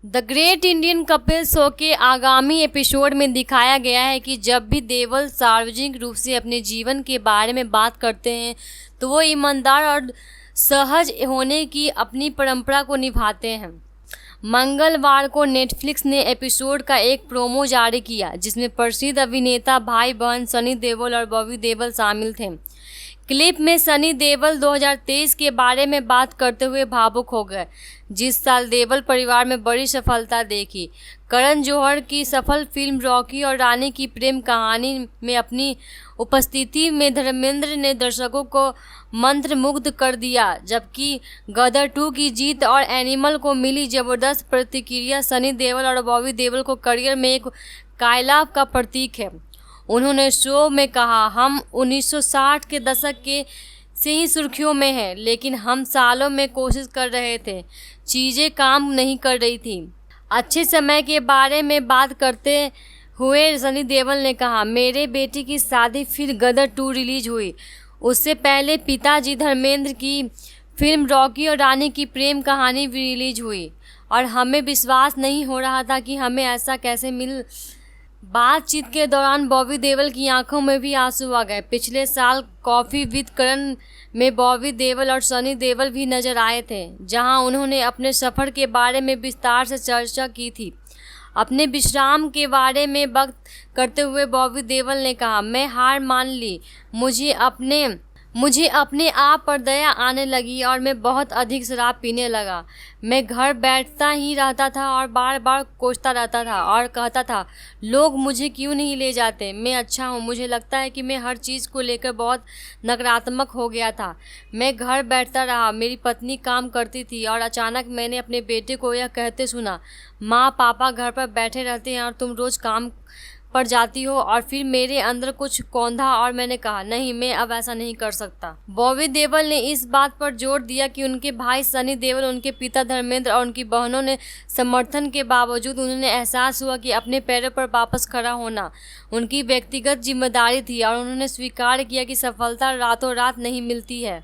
The great Indian Kapil show के आगामी episode में दिखाया गया है कि जब भी देवल सार्वजनिक रूप से अपने जीवन के बारे में बात करते हैं तो वो ईमानदार और सहज होने की अपनी परंपरा को निभाते हैं। मंगलवार को नेटफ्लिक्स ने एपिसोड का एक प्रोमो जारी किया जिसमें प्रसिद्ध अभिनेता भाई बहन सनी देओल और बॉबी देओल शामिल थे। क्लिप में सनी देओल 2023 के बारे में बात करते हुए भावुक हो गए, जिस साल देओल परिवार में बड़ी सफलता देखी। करण जौहर की सफल फिल्म रॉकी और रानी की प्रेम कहानी में अपनी उपस्थिति में धर्मेंद्र ने दर्शकों को मंत्रमुग्ध कर दिया, जबकि गदर 2 की जीत और एनिमल को मिली जबरदस्त प्रतिक्रिया सनी देओल और बॉबी देओल को करियर में एक कायलाभ का प्रतीक है। उन्होंने शो में कहा, हम 1960 के दशक के से ही सुर्खियों में हैं, लेकिन हम सालों में कोशिश कर रहे थे, चीज़ें काम नहीं कर रही थी। अच्छे समय के बारे में बात करते हुए सनी देओल ने कहा, मेरे बेटे की शादी फिर गदर 2 रिलीज हुई। उससे पहले पिताजी धर्मेंद्र की फिल्म रॉकी और रानी की प्रेम कहानी भी रिलीज हुई और हमें विश्वास नहीं हो रहा था कि हमें ऐसा कैसे मिल। बातचीत के दौरान बॉबी देओल की आंखों में भी आंसू आ गए। पिछले साल कॉफी विद करण में बॉबी देओल और सनी देओल भी नजर आए थे, जहां उन्होंने अपने सफर के बारे में विस्तार से चर्चा की थी। अपने विश्राम के बारे में बात करते हुए बॉबी देओल ने कहा, मैं हार मान ली, मुझे अपने आप पर दया आने लगी और मैं बहुत अधिक शराब पीने लगा। मैं घर बैठता ही रहता था और बार बार कोसता रहता था और कहता था, लोग मुझे क्यों नहीं ले जाते, मैं अच्छा हूँ। मुझे लगता है कि मैं हर चीज़ को लेकर बहुत नकारात्मक हो गया था। मैं घर बैठता रहा, मेरी पत्नी काम करती थी और अचानक मैंने अपने बेटे को यह कहते सुना, माँ पापा घर पर बैठे रहते हैं और तुम रोज़ काम पर जाती हो। और फिर मेरे अंदर कुछ कौंधा और मैंने कहा, नहीं, मैं अब ऐसा नहीं कर सकता। बॉबी देओल ने इस बात पर जोर दिया कि उनके भाई सनी देओल, उनके पिता धर्मेंद्र और उनकी बहनों ने समर्थन के बावजूद उन्हें एहसास हुआ कि अपने पैरों पर वापस खड़ा होना उनकी व्यक्तिगत जिम्मेदारी थी और उन्होंने स्वीकार किया कि सफलता रातों रात नहीं मिलती है।